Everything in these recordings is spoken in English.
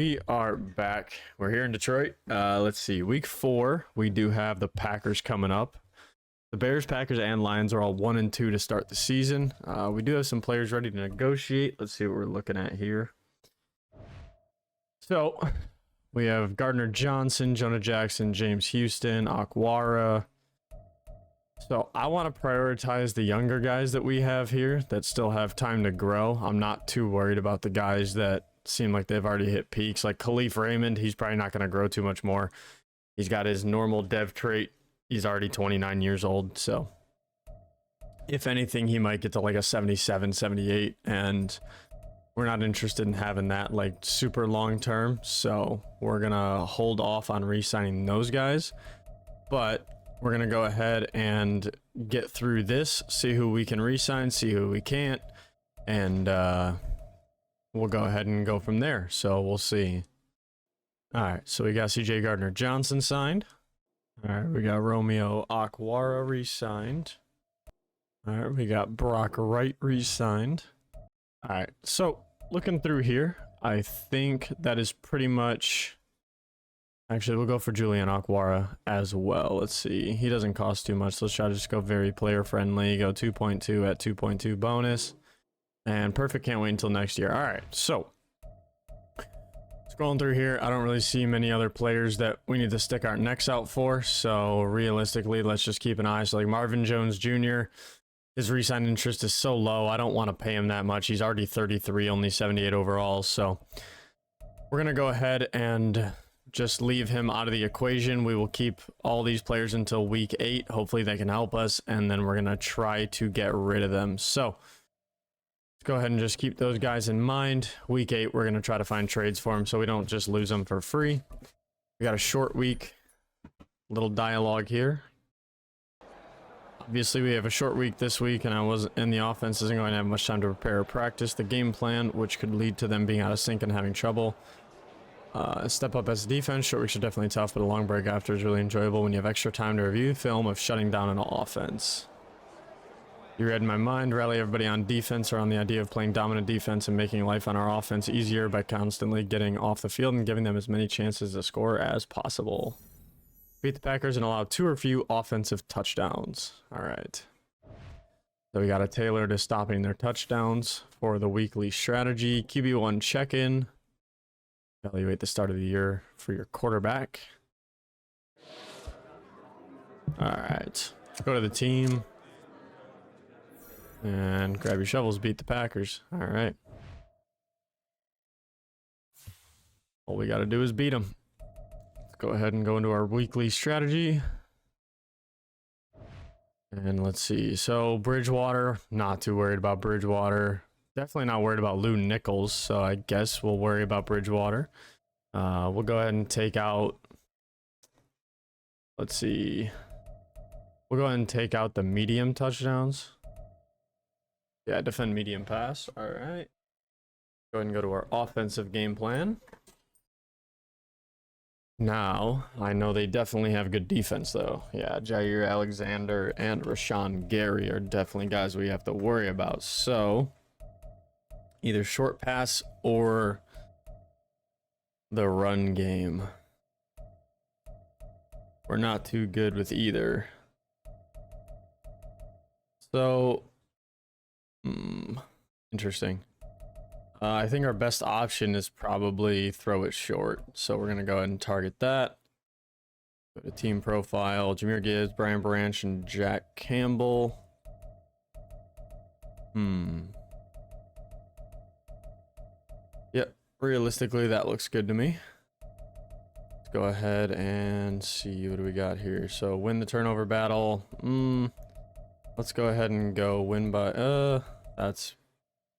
we are back. We're here in Detroit. Let's see. Week 4, we do have the Packers coming up. The Bears, Packers, and Lions are all 1 and 2 to start the season. We do have some players ready to negotiate. Let's see what we're looking at here. So, we have Gardner Johnson, Jonah Jackson, James Houston, Akwara. So, I want to prioritize the younger guys that we have here that still have time to grow. I'm not too worried about the guys that seem like they've already hit peaks. Like Khalif Raymond, he's probably not going to grow too much more. He's got his normal dev trait. He's already 29 years old, so if anything, he might get to like a 77, 78, and we're not interested in having that like super long term, so we're gonna hold off on re-signing those guys, but we're gonna go ahead and get through this, see who we can re-sign, see who we can't, and we'll go ahead and go from there. So we'll see. All right, so we got CJ Gardner Johnson signed. All right, we got Romeo Akwara re-signed. All right, we got Brock Wright re-signed. All right, so looking through here, I think that is pretty much... Actually, we'll go for Julian Akwara as well. Let's see. He doesn't cost too much. So let's try to just go very player-friendly. Go 2.2 at 2.2 bonus. And perfect, can't wait until next year. All right, so... Scrolling through here, I don't really see many other players that we need to stick our necks out for. So realistically, let's just keep an eye. So like Marvin Jones Jr., his re-sign interest is so low. I don't want to pay him that much. He's already 33, only 78 overall. So we're going to go ahead and just leave him out of the equation. We will keep all these players until week 8. Hopefully they can help us. And then we're going to try to get rid of them. So let's go ahead and just keep those guys in mind. Week 8, we're going to try to find trades for them so we don't just lose them for free. We got a short week. Little dialogue here. Obviously, we have a short week this week, and the offense isn't going to have much time to prepare or practice the game plan, which could lead to them being out of sync and having trouble. Step up as a defense. Short weeks are definitely tough, but a long break after is really enjoyable when you have extra time to review film of shutting down an offense. You read my mind. Rally everybody on defense around the idea of playing dominant defense and making life on our offense easier by constantly getting off the field and giving them as many chances to score as possible. Beat the Packers and allow 2 or few offensive touchdowns. All right. So we got to tailor to stopping their touchdowns for the weekly strategy. QB1 check-in. Evaluate the start of the year for your quarterback. All right. Go to the team. And grab your shovels, beat the Packers. All right. All we got to do is beat them. Let's go ahead and go into our weekly strategy. And let's see. So Bridgewater, not too worried about Bridgewater. Definitely not worried about Lou Nichols. So I guess we'll worry about Bridgewater. We'll go ahead and take out... Let's see. We'll go ahead and take out the medium touchdowns. Yeah, defend medium pass. All right. Go ahead and go to our offensive game plan. Now, I know they definitely have good defense, though. Yeah, Jair Alexander and Rashawn Gary are definitely guys we have to worry about. So, either short pass or the run game. We're not too good with either. So... interesting. I think our best option is probably throw it short. So we're going to go ahead and target that. Go to team profile. Jahmyr Gibbs, Brian Branch, and Jack Campbell. Yep. Realistically, that looks good to me. Let's go ahead and see what do we got here. So win the turnover battle. Let's go ahead and go win by, that's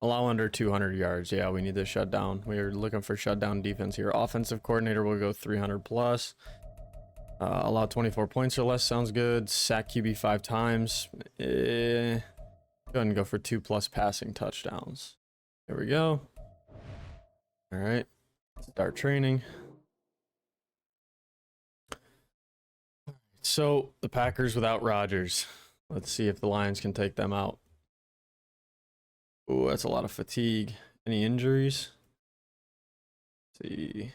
allow under 200 yards. Yeah, we need to shut down. We're looking for shutdown defense here. Offensive coordinator will go 300 plus. Allow 24 points or less. Sounds good. Sack QB 5 times. Go ahead and go for 2+ passing touchdowns. There we go. All right. Start training. So the Packers without Rodgers. Let's see if the Lions can take them out. Oh, that's a lot of fatigue. Any injuries? see.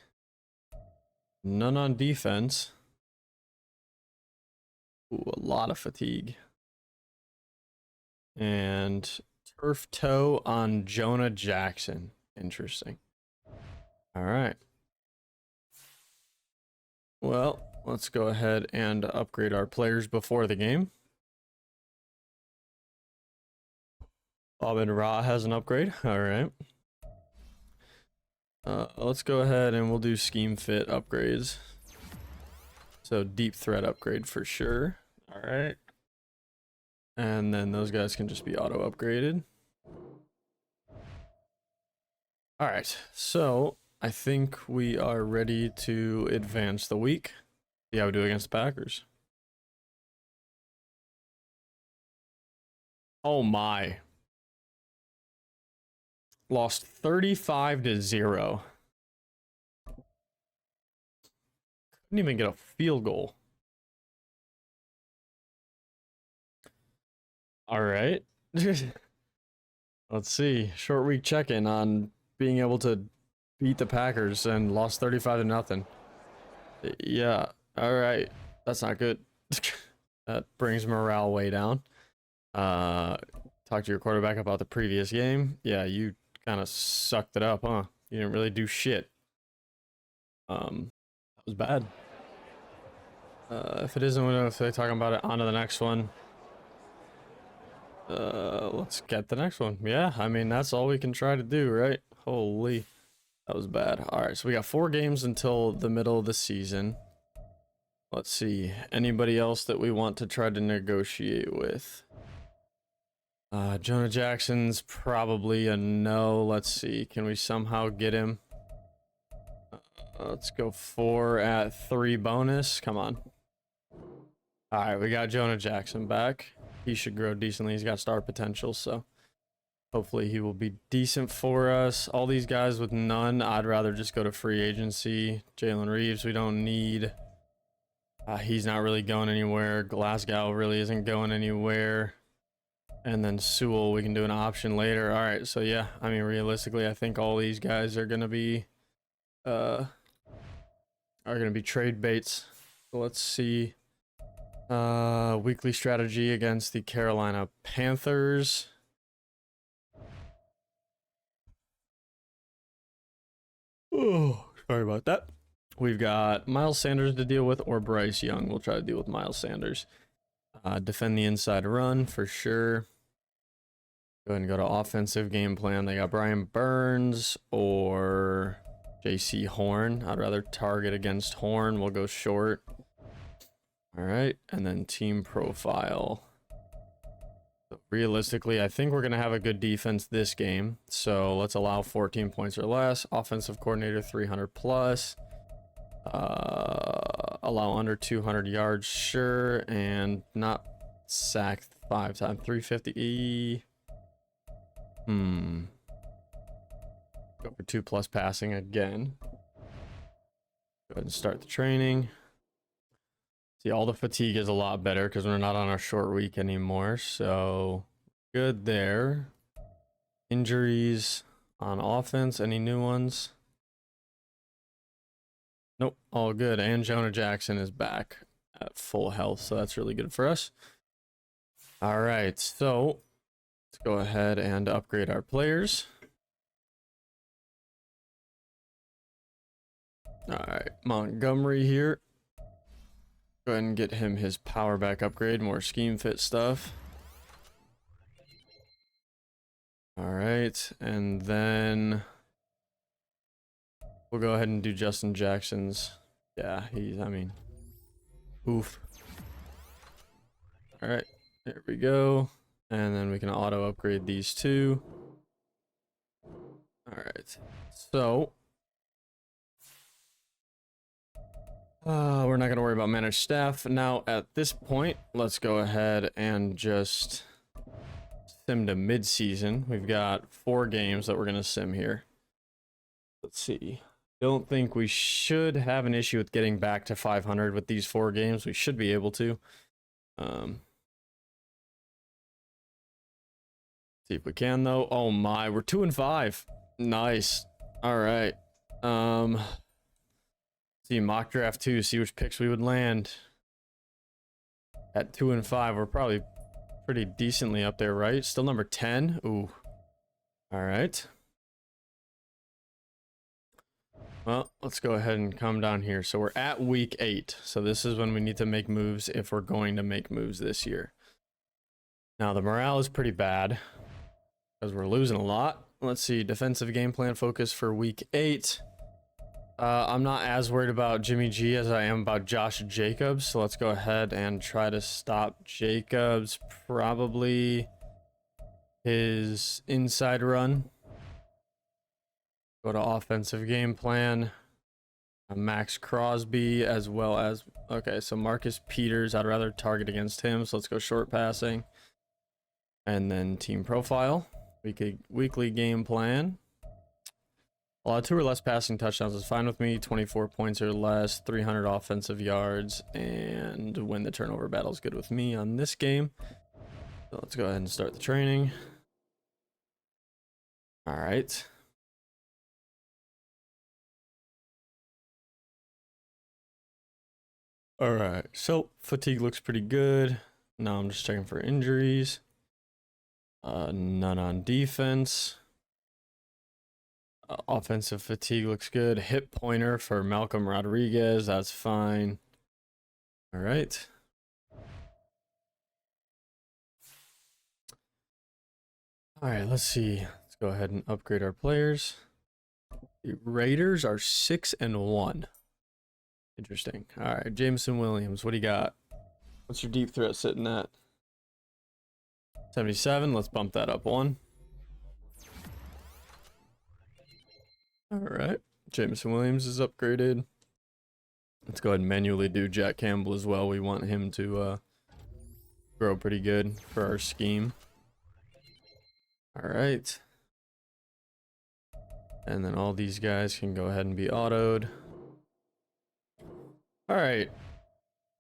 None on defense. Ooh, a lot of fatigue. And turf toe on Jonah Jackson. Interesting. All right. Well, let's go ahead and upgrade our players before the game. Amin Ra has an upgrade. All right. Let's go ahead and we'll do scheme fit upgrades. So deep threat upgrade for sure. All right. And then those guys can just be auto upgraded. All right. So I think we are ready to advance the week. See how we do against the Packers. Oh my. Lost 35-0. Couldn't even get a field goal. All right. Let's see. Short week check-in on being able to beat the Packers and lost 35-0. Yeah. All right. That's not good. That brings morale way down. Talk to your quarterback about the previous game. Yeah, you kind of sucked it up, huh? You didn't really do shit. That was bad. If it isn't, if they're talking about it, on to the next one. Let's get the next one. Yeah, I mean, that's all we can try to do, right? Holy, that was bad. All right, so we got 4 games until the middle of the season. Let's see, anybody else that we want to try to negotiate with? Jonah Jackson's probably a no. Let's see, can we somehow get him? Let's go 4 at 3 bonus. Come on. All right, we got Jonah Jackson back. He should grow decently. He's got star potential, so hopefully he will be decent for us. All these guys with none, I'd rather just go to free agency. Jalen Reeves, we don't need. He's not really going anywhere. Glasgow really isn't going anywhere. And then Sewell, we can do an option later. All right, so yeah, I mean, realistically, I think all these guys are gonna be trade baits. So let's see. Weekly strategy against the Carolina Panthers. Oh, sorry about that. We've got Miles Sanders to deal with or Bryce Young. We'll try to deal with Miles Sanders. Defend the inside run for sure. Go ahead and go to offensive game plan. They got Brian Burns or JC Horn. I'd rather target against Horn. We'll go short. All right, and then team profile. So realistically, I think we're going to have a good defense this game. So let's allow 14 points or less. Offensive coordinator, 300 plus. Allow under 200 yards, sure. And not sack 5 times, 350. Go for 2+ passing again. Go ahead and start the training. See, all the fatigue is a lot better because we're not on our short week anymore. So good there. Injuries on offense. Any new ones? Nope, all good. And Jonah Jackson is back at full health, so that's really good for us. All right, so let's go ahead and upgrade our players. All right, Montgomery here. Go ahead and get him his power back upgrade, more scheme fit stuff. All right, and then we'll go ahead and do Justin Jackson's. Yeah, I mean, oof. All right, there we go. And then we can auto upgrade these two. All right, so we're not going to worry about managed staff. Now, at this point, let's go ahead and just sim to mid-season. We've got 4 games that we're going to sim here. Let's see. Don't think we should have an issue with getting back to 500 with these 4 games. We should be able to. See if we can, though. Oh, my. We're 2-5. Nice. All right. See mock draft 2, see which picks we would land. At 2 and 5, we're probably pretty decently up there, right? Still number 10. Ooh. All right. Well, let's go ahead and come down here. So we're at week 8. So this is when we need to make moves if we're going to make moves this year. Now the morale is pretty bad because we're losing a lot. Let's see, defensive game plan focus for week 8. I'm not as worried about Jimmy G as I am about Josh Jacobs. So let's go ahead and try to stop Jacobs. Probably his inside run. Go to offensive game plan. Max Crosby as well as... Okay, so Marcus Peters, I'd rather target against him. So let's go short passing. And then team profile. Weekly game plan. 2 or less passing touchdowns is fine with me. 24 points or less. 300 offensive yards. And win the turnover battle is good with me on this game. So let's go ahead and start the training. All right. All right. So fatigue looks pretty good. Now I'm just checking for injuries. None on defense. Offensive fatigue looks good. Hip pointer for Malcolm Rodriguez. That's fine. All right. All right, let's see. Let's go ahead and upgrade our players. The Raiders are 6-1. Interesting. All right, Jameson Williams, what do you got? What's your deep threat sitting at? 77. Let's bump that up 1. All right, Jameson Williams is upgraded. Let's go ahead and manually do Jack Campbell as well. We want him to grow pretty good for our scheme. All right. And then all these guys can go ahead and be autoed. All right.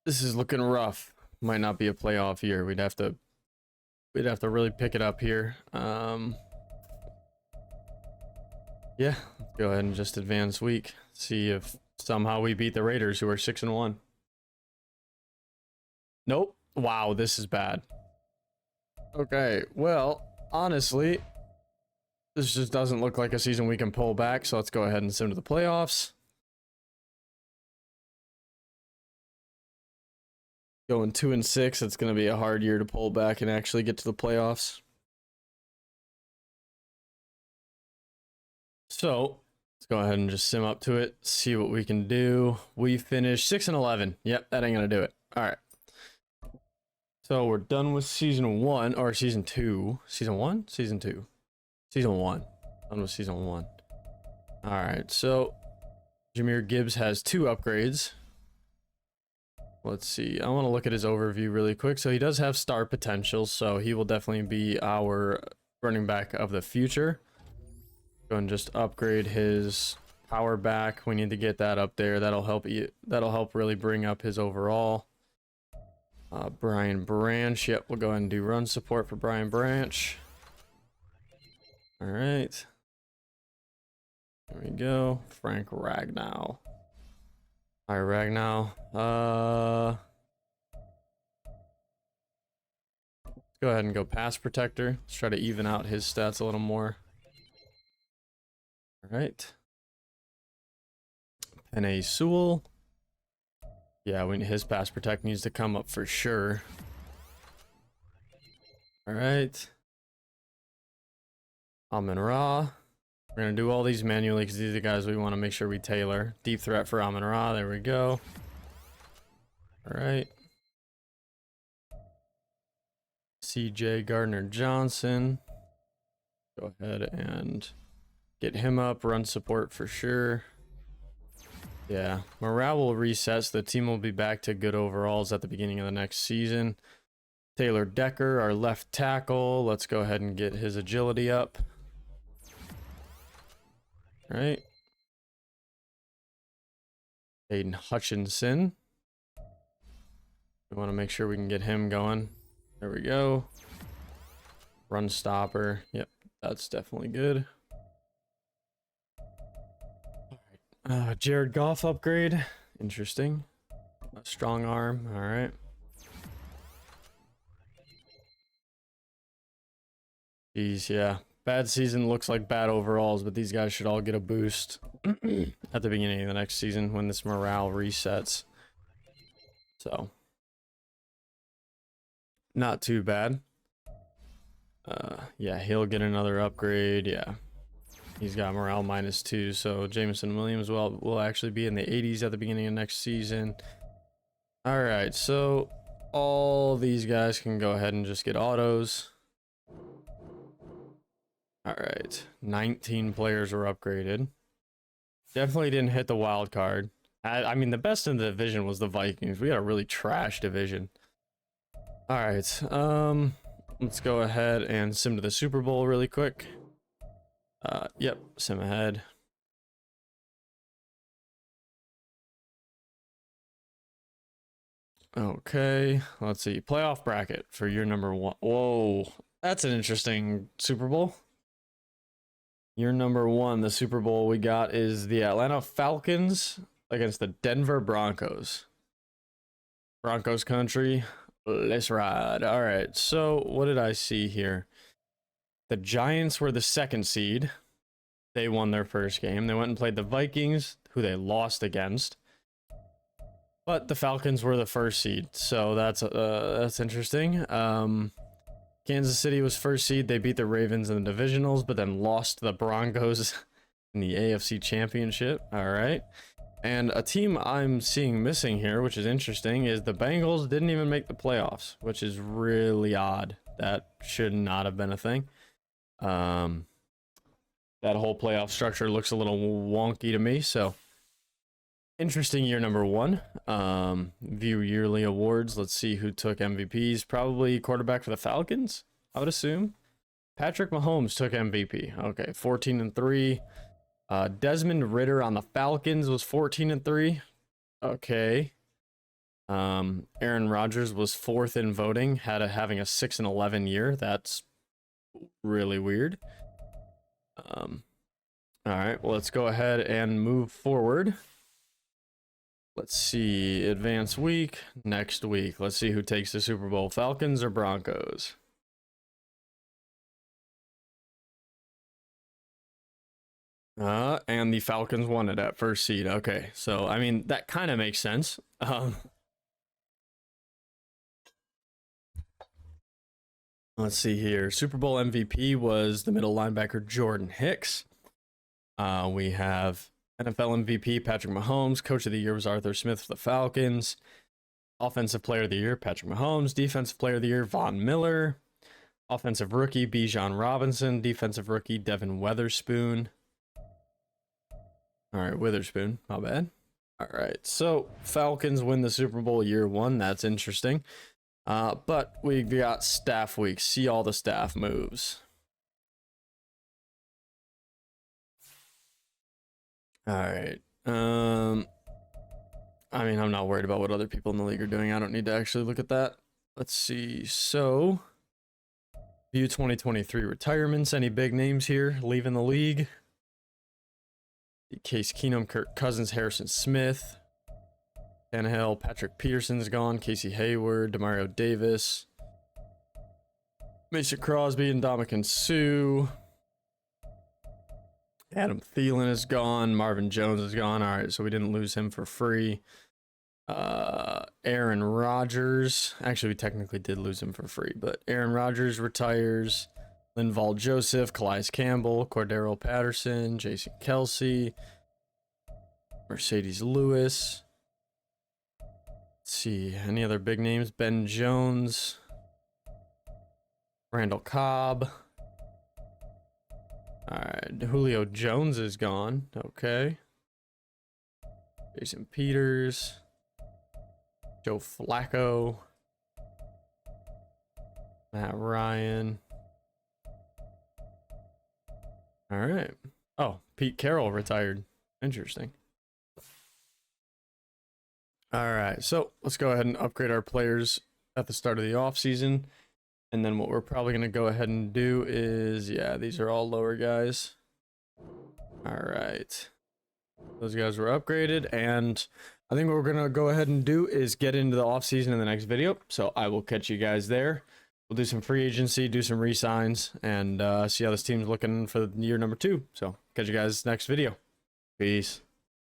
This is looking rough. Might not be a playoff year. We'd have to really pick it up here. Yeah, let's go ahead and just advance week. See if somehow we beat the Raiders, who are 6-1. Nope. Wow, this is bad. Okay, well, honestly, this just doesn't look like a season we can pull back, so let's go ahead and send to the playoffs. Going 2-6, it's going to be a hard year to pull back and actually get to the playoffs. So let's go ahead and just sim up to it, see what we can do. We finished 6-11. Yep, that ain't going to do it. All right. So we're done with season 1 or season 2. Season 1? Season 2. Season 1. Done with season 1. All right. So Jahmyr Gibbs has 2 upgrades. Let's see. I want to look at his overview really quick. So he does have star potential, so he will definitely be our running back of the future. Go and just upgrade his power back. We need to get that up there. That'll help really bring up his overall. Brian Branch. Yep, we'll go ahead and do run support for Brian Branch. All right. There we go. Frank Ragnow. All right, Ragnow. Let's go ahead and go pass protector. Let's try to even out his stats a little more. All right. Penei Sewell. Yeah, his pass protect needs to come up for sure. All right. Amon-Ra. We're going to do all these manually because these are the guys we want to make sure we tailor. Deep threat for Amon-Ra. There we go. All right. CJ Gardner-Johnson. Go ahead and get him up. Run support for sure. Yeah. Morale will reset, so the team will be back to good overalls at the beginning of the next season. Taylor Decker, our left tackle. Let's go ahead and get his agility up. All right. Aiden Hutchinson. We want to make sure we can get him going. There we go. Run stopper. Yep, that's definitely good. All right, Jared Goff upgrade. Interesting. A strong arm. All right. Jeez, yeah. Bad season looks like bad overalls, but these guys should all get a boost at the beginning of the next season when this morale resets. So, not too bad. Yeah, he'll get another upgrade. Yeah, he's got morale -2. So Jameson Williams will actually be in the 80s at the beginning of next season. All right, so all these guys can go ahead and just get autos. All right, 19 players were upgraded. Definitely didn't hit the wild card. I mean, the best in the division was the Vikings. We got a really trash division. All right, let's go ahead and sim to the Super Bowl really quick. Yep, sim ahead. Okay, let's see. Playoff bracket for year number 1. Whoa, that's an interesting Super Bowl. Year number 1, the Super Bowl we got is the Atlanta Falcons against the Denver Broncos. Broncos country, let's ride. All right, so what did I see here? The Giants were the 2nd seed. They won their first game. They went and played the Vikings, who they lost against. But the Falcons were the 1st seed, so that's interesting. Kansas City was 1st seed. They beat the Ravens in the divisionals, but then lost to the Broncos in the AFC Championship. All right. And a team I'm seeing missing here, which is interesting, is the Bengals didn't even make the playoffs, which is really odd. That should not have been a thing. That whole playoff structure looks a little wonky to me, so interesting year number 1. View yearly awards. Let's see who took MVPs. Probably quarterback for the Falcons, I would assume. Patrick Mahomes took MVP. Okay, 14-3. Desmond Ridder on the Falcons was 14-3. Okay. Aaron Rodgers was 4th in voting, having a 6-11 year. That's really weird. All right, well, let's go ahead and move forward. Let's see, advance week, next week. Let's see who takes the Super Bowl, Falcons or Broncos. And the Falcons won it at 1st seed. Okay, so, I mean, that kind of makes sense. Let's see here. Super Bowl MVP was the middle linebacker Jordan Hicks. We have NFL MVP Patrick Mahomes. Coach of the year was Arthur Smith for the Falcons. Offensive player of the year Patrick Mahomes. Defensive player of the year Von Miller. Offensive rookie Bijan Robinson. Defensive rookie Devin Witherspoon. All right, Witherspoon, my bad. All right, so Falcons win the Super Bowl year 1. That's interesting. But we got staff week. See all the staff moves. All right. I mean, I'm not worried about what other people in the league are doing. I don't need to actually look at that. Let's see. So, view 2023 retirements. Any big names here leaving the league? Case Keenum, Kirk Cousins, Harrison Smith, Tannehill, Patrick Peterson's gone. Casey Hayward, Demario Davis, Mason Crosby, and Ndamukong Suh. Adam Thielen is gone. Marvin Jones is gone. All right, so we didn't lose him for free. Aaron Rodgers. Actually, we technically did lose him for free, but Aaron Rodgers retires. Linval Joseph, Calais Campbell, Cordero Patterson, Jason Kelsey, Mercedes Lewis. Let's see, any other big names? Ben Jones, Randall Cobb. All right, Julio Jones is gone. Okay. Jason Peters, Joe Flacco, Matt Ryan. All right. Oh, Pete Carroll retired. Interesting. All right, so let's go ahead and upgrade our players at the start of the offseason. And then what we're probably going to go ahead and do is, yeah, these are all lower guys. All right. Those guys were upgraded, and I think what we're gonna go ahead and do is get into the off season in the next video. So I will catch you guys there. We'll do some free agency, do some re-signs, and see how this team's looking for year number 2. So catch you guys next video. Peace.